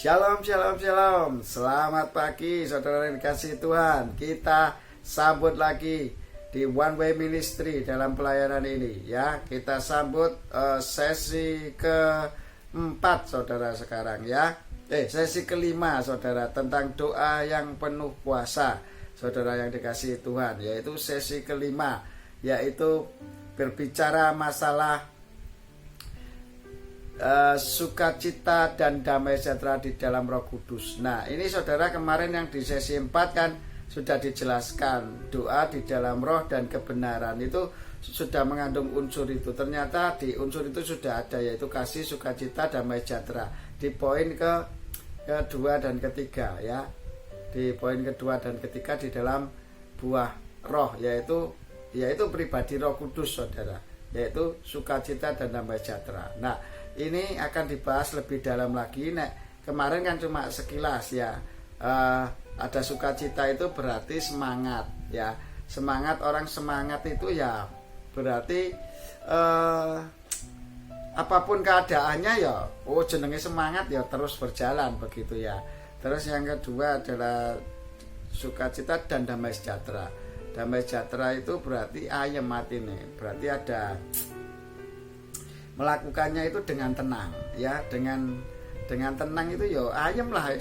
Shalom, shalom, shalom. Selamat pagi saudara yang dikasihi Tuhan. Kita sambut lagi di One Way Ministry dalam pelayanan ini ya. Kita sambut sesi keempat saudara sekarang ya. Sesi kelima saudara, tentang doa yang penuh kuasa. Saudara yang dikasihi Tuhan, yaitu sesi kelima, yaitu berbicara masalah sukacita dan damai sejahtera di dalam Roh Kudus. Nah, ini saudara, kemarin yang di sesi 4 kan sudah dijelaskan doa di dalam roh dan kebenaran itu sudah mengandung unsur itu. Ternyata di unsur itu sudah ada, yaitu kasih, sukacita, damai sejahtera. Di poin kedua dan ketiga ya. Di poin kedua dan ketiga di dalam buah roh, yaitu pribadi Roh Kudus saudara, yaitu sukacita dan damai sejahtera. Nah, ini akan dibahas lebih dalam lagi. Kemarin kan cuma sekilas ya. Ada sukacita itu berarti semangat ya. Semangat, orang semangat itu ya berarti apapun keadaannya ya jenenge semangat ya terus berjalan begitu ya. Terus yang kedua adalah sukacita dan damai sejahtera. Damai sejahtera itu berarti ayem hati nih. Berarti ada melakukannya itu dengan tenang ya, dengan tenang itu ya ayem lah,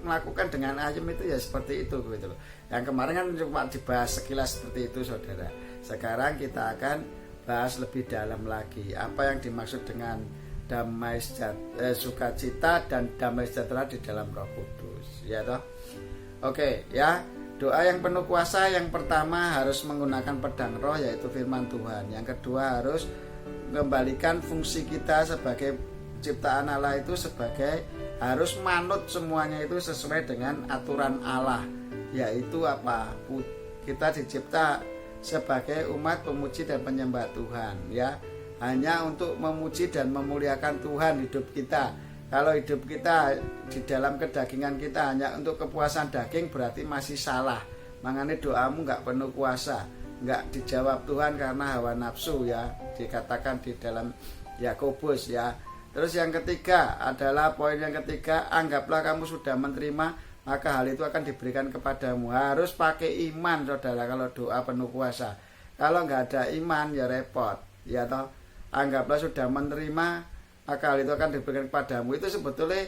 melakukan dengan ayem itu ya seperti itu gitu loh. Yang kemarin kan cuma dibahas sekilas seperti itu saudara. Sekarang kita akan bahas lebih dalam lagi apa yang dimaksud dengan damai sejahtera, sukacita dan damai sejahtera di dalam Roh Kudus ya toh. Oke ya, doa yang penuh kuasa yang pertama harus menggunakan pedang roh, yaitu firman Tuhan. Yang kedua harus mengembalikan fungsi kita sebagai ciptaan Allah itu sebagai harus manut semuanya itu sesuai dengan aturan Allah, yaitu apa? Kita dicipta sebagai umat pemuji dan penyembah Tuhan ya, hanya untuk memuji dan memuliakan Tuhan hidup kita. Kalau hidup kita di dalam kedagingan kita hanya untuk kepuasan daging, berarti masih salah. Makanya doamu nggak penuh kuasa, nggak dijawab Tuhan karena hawa nafsu ya, dikatakan di dalam Yakobus ya. Terus yang ketiga adalah poin yang ketiga, anggaplah kamu sudah menerima, maka hal itu akan diberikan kepadamu. Harus pakai iman saudara kalau doa penuh kuasa. Kalau nggak ada iman ya repot ya toh. Anggaplah sudah menerima, maka hal itu akan diberikan kepadamu. Itu sebetulnya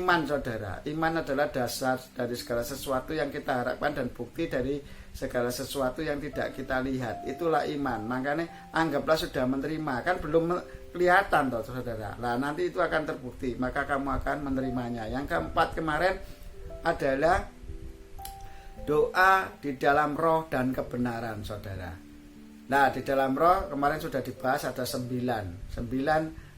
iman saudara. Iman adalah dasar dari segala sesuatu yang kita harapkan dan bukti dari segala sesuatu yang tidak kita lihat. Itulah iman. Makanya anggaplah sudah menerima, kan belum kelihatan toh saudara. Nah, nanti itu akan terbukti, maka kamu akan menerimanya. Yang keempat kemarin adalah doa di dalam roh dan kebenaran saudara. Nah, di dalam roh kemarin sudah dibahas ada 9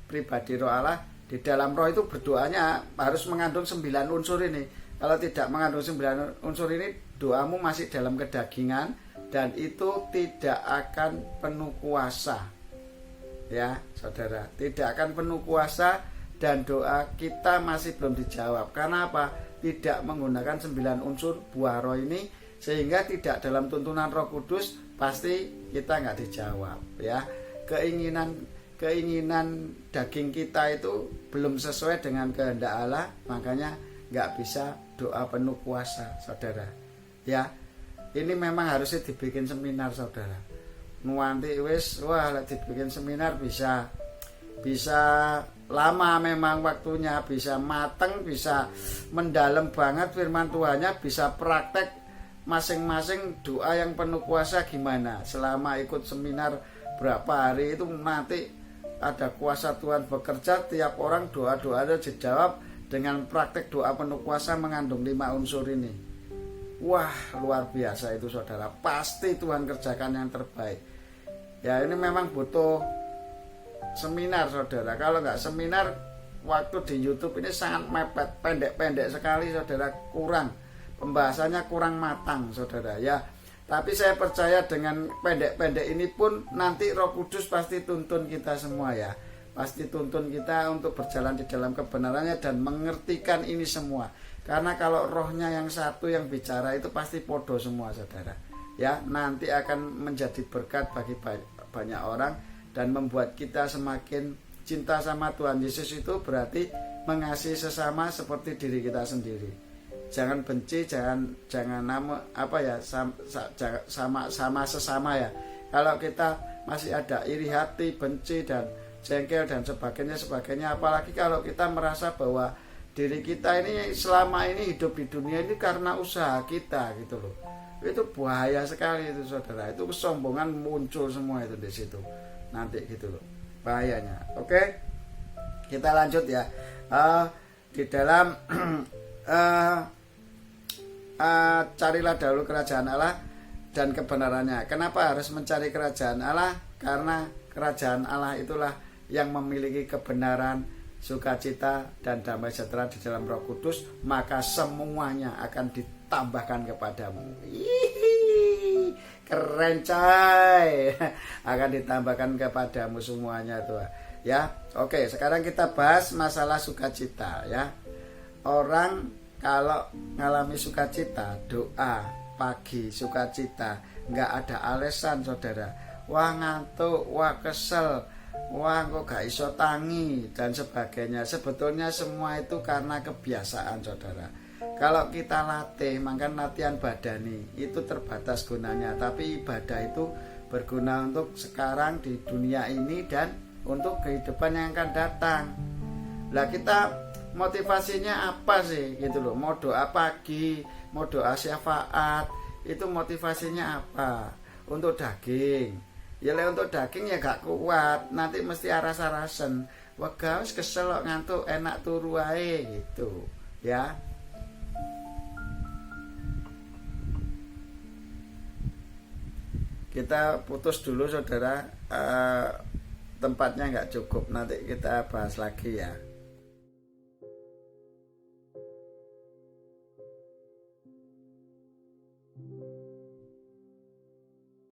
pribadi roh Allah. Di dalam roh itu berdoanya harus mengandung 9 unsur ini. Kalau tidak mengandung 9 unsur ini, doamu masih dalam kedagingan dan itu tidak akan penuh kuasa. Ya, saudara, tidak akan penuh kuasa dan doa kita masih belum dijawab. Karena apa? Tidak menggunakan 9 unsur buah roh ini, sehingga tidak dalam tuntunan Roh Kudus, pasti kita nggak dijawab ya. Keinginan daging kita itu belum sesuai dengan kehendak Allah, makanya nggak bisa doa penuh kuasa saudara ya. Ini memang harusnya dibikin seminar saudara. Nuanti wis dibikin seminar bisa lama memang waktunya, bisa mateng, bisa mendalam banget firman Tuhannya, bisa praktek masing-masing doa yang penuh kuasa gimana. Selama ikut seminar berapa hari itu nanti ada kuasa Tuhan bekerja, tiap orang doa-doanya dijawab dengan praktek doa penuh kuasa mengandung 5 unsur ini. Wah, luar biasa itu saudara. Pasti Tuhan kerjakan yang terbaik. Ya, ini memang butuh seminar saudara. Kalau nggak seminar, waktu di YouTube ini sangat mepet, pendek-pendek sekali saudara, kurang. Pembahasannya kurang matang saudara ya. Tapi saya percaya dengan pendek-pendek ini pun nanti Roh Kudus pasti tuntun kita semua ya. Pasti tuntun kita untuk berjalan di dalam kebenarannya dan mengertikan ini semua. Karena kalau rohnya yang satu yang bicara itu pasti podo semua saudara. Ya, nanti akan menjadi berkat bagi banyak orang dan membuat kita semakin cinta sama Tuhan Yesus. Itu berarti mengasihi sesama seperti diri kita sendiri. Jangan benci, jangan sama sesama ya. Kalau kita masih ada iri hati, benci dan jengkel dan sebagainya, apalagi kalau kita merasa bahwa diri kita ini selama ini hidup di dunia ini karena usaha kita gitu loh. Itu bahaya sekali itu saudara. Itu kesombongan muncul semua itu di situ. Nanti gitu loh. Bahayanya. Oke. Kita lanjut ya. Di dalam carilah dahulu kerajaan Allah dan kebenarannya. Kenapa harus mencari kerajaan Allah? Karena kerajaan Allah itulah yang memiliki kebenaran, sukacita dan damai sejahtera di dalam Roh Kudus, maka semuanya akan ditambahkan kepadamu. Keren coy. Akan ditambahkan kepadamu semuanya tuh ya. Oke, sekarang kita bahas masalah sukacita ya. Orang kalau ngalami sukacita, doa pagi sukacita, nggak ada alasan saudara. Wah ngantuk, wah kesel, wah kok gak iso tangi dan sebagainya. Sebetulnya semua itu karena kebiasaan saudara. Kalau kita latih, maka latihan badani itu terbatas gunanya, tapi ibadah itu berguna untuk sekarang di dunia ini dan untuk kehidupan yang akan datang. Lah kita motivasinya apa sih gitu loh? Mau doa pagi, mau doa syafaat, itu motivasinya apa? Untuk daging. Ya untuk daging ya gak kuat, nanti mesti aras-arasen. Wah gaus kesel ngantuk, enak turu ae gitu ya. Kita putus dulu saudara, tempatnya nggak cukup, nanti kita bahas lagi ya.